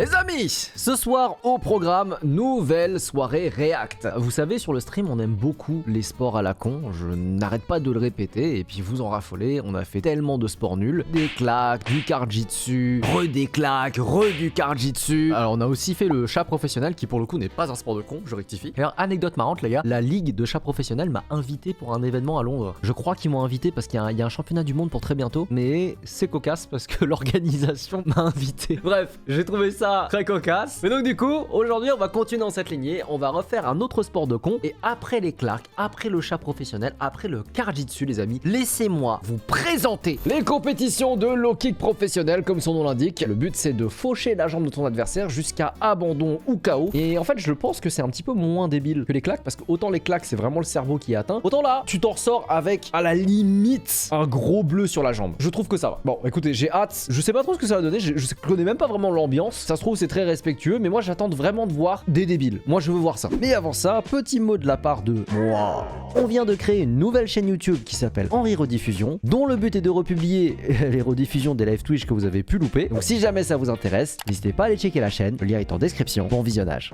Les amis, ce soir au programme, nouvelle soirée React. Vous savez, sur le stream, on aime beaucoup les sports à la con. Je n'arrête pas de le répéter et puis vous en raffolez. On a fait tellement de sports nuls. Des claques, du karjitsu, des claques, du karjitsu. Alors on a aussi fait le chat professionnel qui pour le coup n'est pas un sport de con, je rectifie. D'ailleurs, anecdote marrante les gars, la ligue de chat professionnel m'a invité pour un événement à Londres. Je crois qu'ils m'ont invité parce qu'il y a un championnat du monde pour très bientôt. Mais c'est cocasse parce que l'organisation m'a invité. Bref, j'ai trouvé ça très cocasse. Mais donc du coup, aujourd'hui on va continuer dans cette lignée. On va refaire un autre sport de con. Et après les claques, après le chat professionnel, après le karjitsu les amis, laissez-moi vous présenter les compétitions de low kick professionnel comme son nom l'indique. Le but c'est de faucher la jambe de ton adversaire jusqu'à abandon ou KO. Et en fait je pense que c'est un petit peu moins débile que les claques parce que autant les claques c'est vraiment le cerveau qui est atteint, autant là tu t'en ressors avec à la limite un gros bleu sur la jambe. Je trouve que ça va. Bon écoutez, j'ai hâte. Je sais pas trop ce que ça va donner. Je connais même pas vraiment l'ambiance. Ça se trouve c'est très respectueux, mais moi j'attends vraiment de voir des débiles. Moi je veux voir ça. Mais avant ça, petit mot de la part de moi. On vient de créer une nouvelle chaîne YouTube qui s'appelle Henri Rediffusion, dont le but est de republier les rediffusions des live Twitch que vous avez pu louper. Donc si jamais ça vous intéresse, n'hésitez pas à aller checker la chaîne. Le lien est en description. Bon visionnage.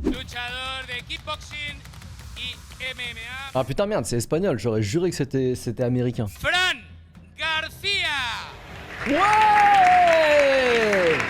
Ah putain merde, c'est espagnol. J'aurais juré que c'était américain. Fran Garcia. Ouais!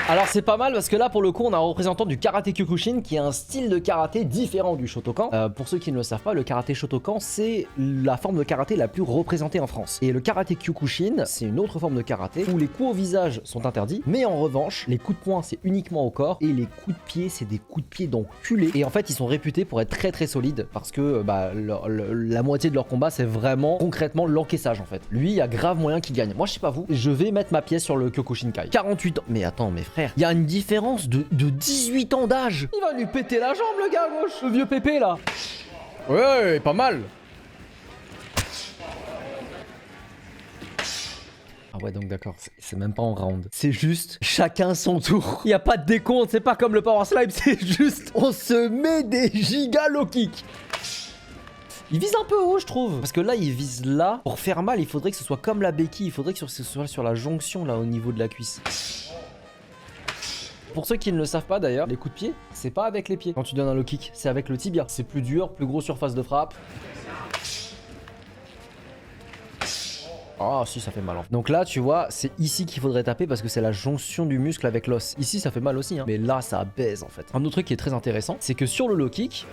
Alors c'est pas mal parce que là pour le coup on a un représentant du karaté Kyokushin qui est un style de karaté différent du Shotokan. Pour ceux qui ne le savent pas, le karaté Shotokan c'est la forme de karaté la plus représentée en France. Et le karaté Kyokushin c'est une autre forme de karaté où les coups au visage sont interdits, mais en revanche les coups de poing c'est uniquement au corps et les coups de pied c'est des coups de pied d'enculé. Et en fait ils sont réputés pour être très très solides parce que la moitié de leur combat c'est vraiment concrètement l'encaissage en fait. Lui il y a grave moyen qu'il gagne. Moi je sais pas vous, je vais mettre ma pièce sur le Kyokushinkai. 48 ans. Mais attends, mes frères, il y a une différence de 18 ans d'âge. Il va lui péter la jambe, le gars à gauche. Le vieux pépé, là. Ouais, pas mal. Ah ouais, donc d'accord, c'est même pas en round. C'est juste chacun son tour. Il y a pas de décompte, c'est pas comme le Power Slime, c'est juste on se met des giga low kicks. Il vise un peu haut je trouve. Parce que là il vise là. Pour faire mal il faudrait que ce soit comme la béquille. Il faudrait que ce soit sur la jonction là au niveau de la cuisse. Pour ceux qui ne le savent pas d'ailleurs, les coups de pied c'est pas avec les pieds. Quand tu donnes un low kick c'est avec le tibia. C'est plus dur, plus gros surface de frappe. Oh si ça fait mal en fait. Donc là tu vois c'est ici qu'il faudrait taper parce que c'est la jonction du muscle avec l'os. Ici ça fait mal aussi hein. Mais là ça baise en fait. Un autre truc qui est très intéressant c'est que sur le low kick,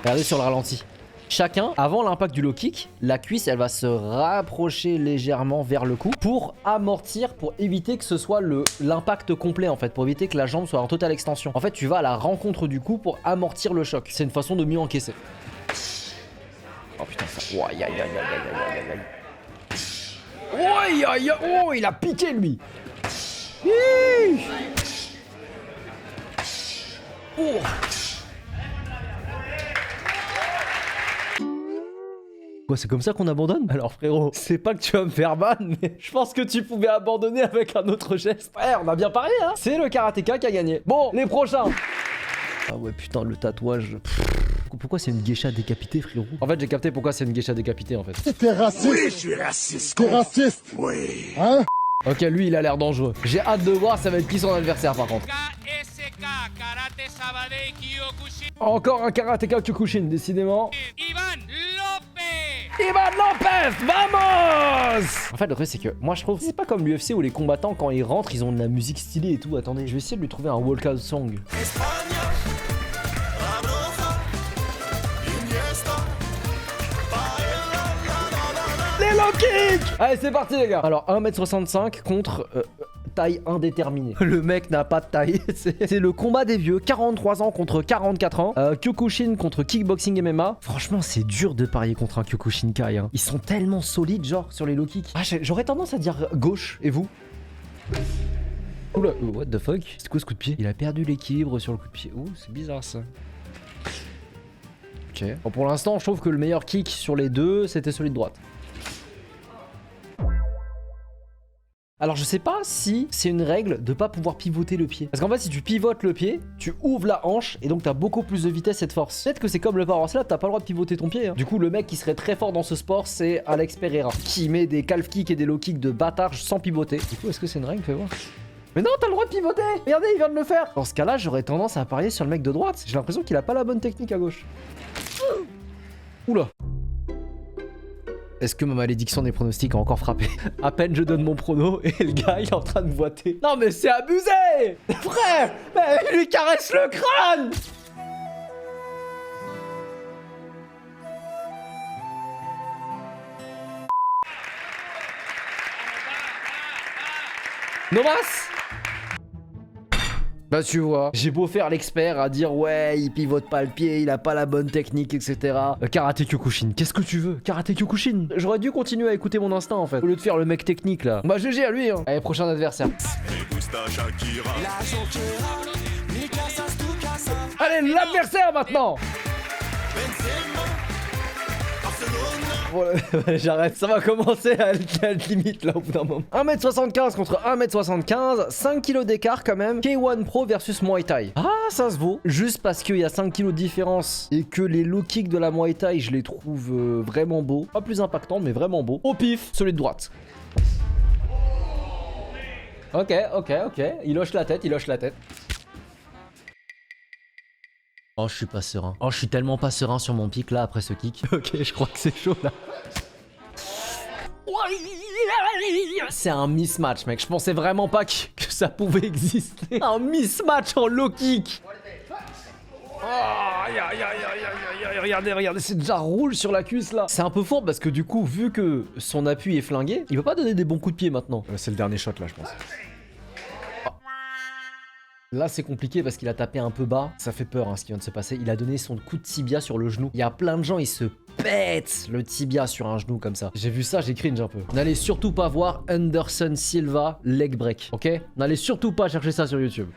regardez sur le ralenti. Chacun, avant l'impact du low kick, la cuisse elle va se rapprocher légèrement vers le cou pour amortir, pour éviter que ce soit l'impact complet en fait, pour éviter que la jambe soit en totale extension. En fait tu vas à la rencontre du cou pour amortir le choc. C'est une façon de mieux encaisser. Oh putain ça... Oh aïe aïe aïe aïe aïe aïe aïe. Oh aïe aïe aïe. Oh il a piqué lui. Oh. Quoi, c'est comme ça qu'on abandonne? Alors frérot, c'est pas que tu vas me faire ban, mais je pense que tu pouvais abandonner avec un autre geste. Ouais, on a bien parlé hein. C'est le karatéka qui a gagné. Bon, les prochains. Ah ouais putain, le tatouage. Pourquoi c'est une geisha décapitée frérot? En fait j'ai capté pourquoi c'est une geisha décapitée en fait. T'es raciste. Oui, je suis raciste. T'es raciste. Oui. Hein? Ok, lui il a l'air dangereux. J'ai hâte de voir ça va être qui son adversaire par contre. KSK Karate Sabadell Kyokushin. Encore un karatéka Kyokushin, décidément. Ivan Lopez. Ivan Lopez, vamos! En fait le truc c'est que moi je trouve c'est pas comme l'UFC où les combattants quand ils rentrent ils ont de la musique stylée et tout. Attendez, je vais essayer de lui trouver un walkout song. Les low kicks! Allez c'est parti les gars. Alors 1m65 contre taille indéterminée. Le mec n'a pas de taille. C'est le combat des vieux. 43 ans contre 44 ans. Kyokushin contre kickboxing MMA. Franchement c'est dur de parier contre un Kyokushinkai hein. Ils sont tellement solides genre sur les low kicks. Ah, j'aurais tendance à dire gauche. Et vous? Oula, what the fuck? C'est quoi ce coup de pied? Il a perdu l'équilibre sur le coup de pied. Ouh, c'est bizarre ça. Ok. Bon, pour l'instant, je trouve que le meilleur kick sur les deux, c'était celui de droite. Alors je sais pas si c'est une règle de pas pouvoir pivoter le pied. Parce qu'en fait si tu pivotes le pied, tu ouvres la hanche et donc t'as beaucoup plus de vitesse et de force. Peut-être que c'est comme le power slap, t'as pas le droit de pivoter ton pied hein. Du coup le mec qui serait très fort dans ce sport c'est Alex Pereira qui met des calf kicks et des low kicks de bâtard sans pivoter. Du coup est-ce que c'est une règle? Fais voir. Mais non, t'as le droit de pivoter. Regardez, il vient de le faire. Dans ce cas-là, j'aurais tendance à parier sur le mec de droite. J'ai l'impression qu'il a pas la bonne technique à gauche. Oula. Est-ce que ma malédiction des pronostics a encore frappé? À peine je donne mon prono et le gars il est en train de boiter. Non mais c'est abusé. Frère, mais il lui caresse le crâne. Nomas. Bah tu vois, j'ai beau faire l'expert à dire ouais, il pivote pas le pied, il a pas la bonne technique, etc. Karate Kyokushin, qu'est-ce que tu veux? Karate Kyokushin. J'aurais dû continuer à écouter mon instinct en fait, au lieu de faire le mec technique là. Bah GG à lui hein. Allez, prochain adversaire. Allez, l'adversaire maintenant. Voilà, j'arrête, ça va commencer à être limite là au bout d'un moment. 1m75 contre 1m75, 5 kg d'écart quand même. K1 Pro versus Muay Thai. Ah, ça se vaut. Juste parce qu'il y a 5 kg de différence et que les low kicks de la Muay Thai, je les trouve vraiment beaux. Pas plus impactants, mais vraiment beaux. Au pif, celui de droite. Ok. Il hoche la tête, Oh, je suis pas serein. Oh, je suis tellement pas serein sur mon pic là après ce kick. Ok, je crois que c'est chaud là. C'est un mismatch, mec. Je pensais vraiment pas que ça pouvait exister. Un mismatch en low kick. Regardez, c'est déjà roule sur la cuisse là. C'est un peu fort parce que du coup, vu que son appui est flingué, il peut pas donner des bons coups de pied maintenant. C'est le dernier shot là, je pense. Là c'est compliqué parce qu'il a tapé un peu bas. Ça fait peur hein, ce qui vient de se passer. Il a donné son coup de tibia sur le genou. Il y a plein de gens, ils se pètent le tibia sur un genou comme ça. J'ai vu ça, j'ai cringe un peu. N'allez surtout pas voir Anderson Silva leg break, ok? N'allez surtout pas chercher ça sur YouTube.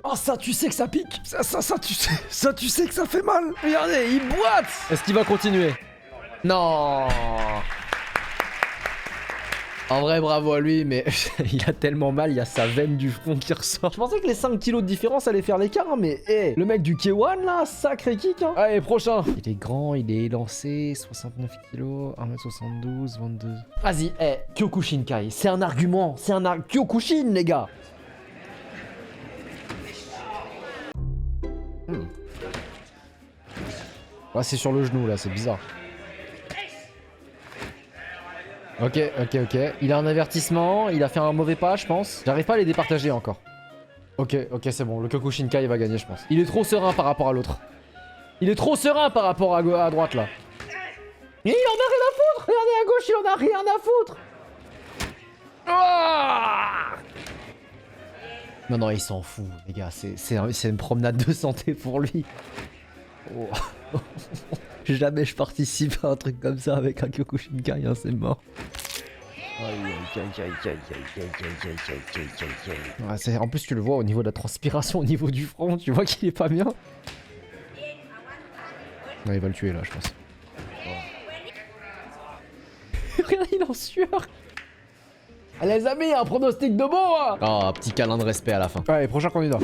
Oh ça tu sais que ça pique. Ça tu sais que ça fait mal. Regardez, il boite. Est-ce qu'il va continuer? Non. En vrai, bravo à lui, mais il a tellement mal, il y a sa veine du front qui ressort. Je pensais que les 5 kilos de différence allaient faire l'écart, hein, mais hey, le mec du K1 là, sacré kick. Hein. Allez, prochain. Il est grand, il est élancé, 69 kilos, 1m72, 22. Vas-y, hey, Kyokushin Kai, c'est un argument, Kyokushin, les gars. Ouais, c'est sur le genou là, c'est bizarre. Ok. Il a un avertissement, il a fait un mauvais pas, je pense. J'arrive pas à les départager encore. Ok, c'est bon. Le Kyokushin Kai va gagner, je pense. Il est trop serein par rapport à l'autre. Il est trop serein par rapport à droite, là. Et il en a rien à foutre. Regardez à gauche, il en a rien à foutre. Ah non, il s'en fout, les gars. C'est une promenade de santé pour lui. Oh. Jamais je participe à un truc comme ça avec un Kyokushin Kai, hein, c'est mort. Ouais, en plus tu le vois au niveau de la transpiration, au niveau du front, tu vois qu'il est pas bien. Ouais, il va le tuer là, je pense. Regarde, il est en sueur. Les amis, un pronostic de bon hein. Oh, un petit câlin de respect à la fin. Allez, prochain candidat.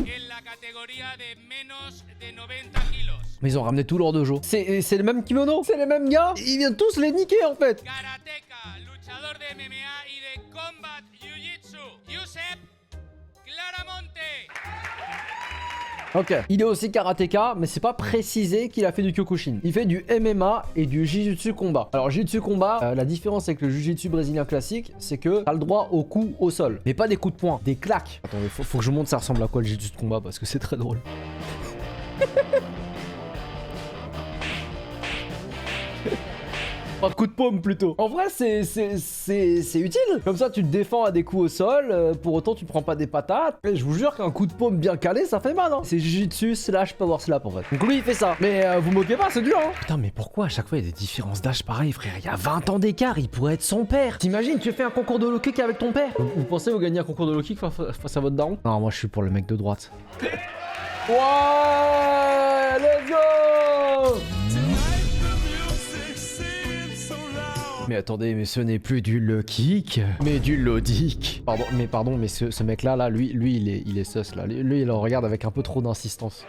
Mais ils ont ramené tout leur dojo. C'est le même kimono. C'est les mêmes gars. Ils viennent tous les niquer en fait. Karateka, luchador de MMA y de combat jiu-jitsu, Josep Claramonte. Ok. Il est aussi karatéka, mais c'est pas précisé qu'il a fait du Kyokushin. Il fait du MMA et du Jiu-Jitsu combat. Alors Jiu-Jitsu combat, la différence avec le Jiu-Jitsu brésilien classique, c'est que t'as le droit aux coups au sol. Mais pas des coups de poing, des claques. Attendez, faut que je vous montre ça ressemble à quoi le Jiu-Jitsu combat parce que c'est très drôle. Pas de coup de paume plutôt. En vrai, c'est utile. Comme ça, tu te défends à des coups au sol. Pour autant, tu prends pas des patates. Et je vous jure qu'un coup de paume bien calé, ça fait mal. Hein. C'est Jiu-Jitsu / Power Slap en fait. Donc lui, il fait ça. Mais vous moquez pas, c'est dur. Hein. Putain, mais pourquoi à chaque fois il y a des différences d'âge pareilles, frère? Il y a 20 ans d'écart. Il pourrait être son père. T'imagines, tu fais un concours de low kick avec ton père? Vous pensez vous gagner un concours de low kick face à votre daron? Non, moi je suis pour le mec de droite. Ouais, let's go! Mais attendez, mais ce n'est plus du low kick, mais du low dick. Pardon, mais ce mec-là, lui, il est sus, là. Lui, il le regarde avec un peu trop d'insistance.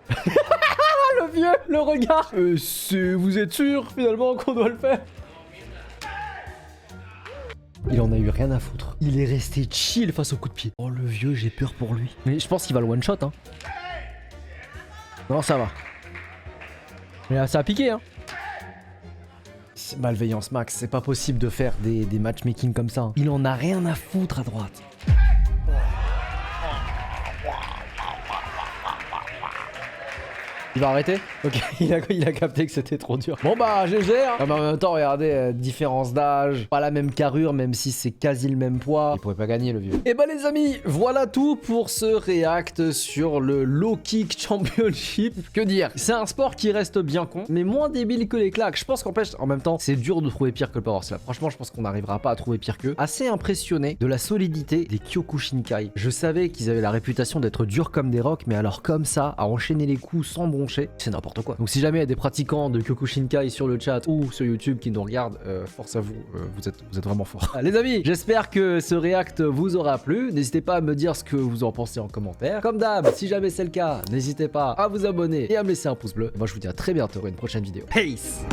Le vieux, le regard. Vous êtes sûr, finalement, qu'on doit le faire? Il en a eu rien à foutre. Il est resté chill face au coup de pied. Oh le vieux, j'ai peur pour lui. Mais je pense qu'il va le one shot hein. Non ça va. Mais là, ça a piqué hein. Malveillance max, c'est pas possible de faire des matchmaking comme ça. Hein. Il en a rien à foutre à droite. Il va arrêter? Ok, il a capté que c'était trop dur. Bon bah GG hein. Ah, mais en même temps, regardez, différence d'âge, pas la même carrure, même si c'est quasi le même poids. Il pourrait pas gagner le vieux. Et bah les amis, voilà tout pour ce react sur le Low Kick Championship. Que dire? C'est un sport qui reste bien con, mais moins débile que les claques. Je pense qu'en fait, en même temps, c'est dur de trouver pire que le Power Slap. Franchement, je pense qu'on n'arrivera pas à trouver pire qu'eux. Assez impressionné de la solidité des Kyokushinkai. Je savais qu'ils avaient la réputation d'être durs comme des rocs, mais alors comme ça, à enchaîner les coups sans broncher, c'est n'importe quoi. Donc si jamais il y a des pratiquants de Kyokushinkai sur le chat ou sur YouTube qui nous regardent, force à vous, vous êtes vraiment forts. Les amis, j'espère que ce react vous aura plu. N'hésitez pas à me dire ce que vous en pensez en commentaire. Comme d'hab, si jamais c'est le cas, n'hésitez pas à vous abonner et à me laisser un pouce bleu. Et moi je vous dis à très bientôt pour une prochaine vidéo. Peace.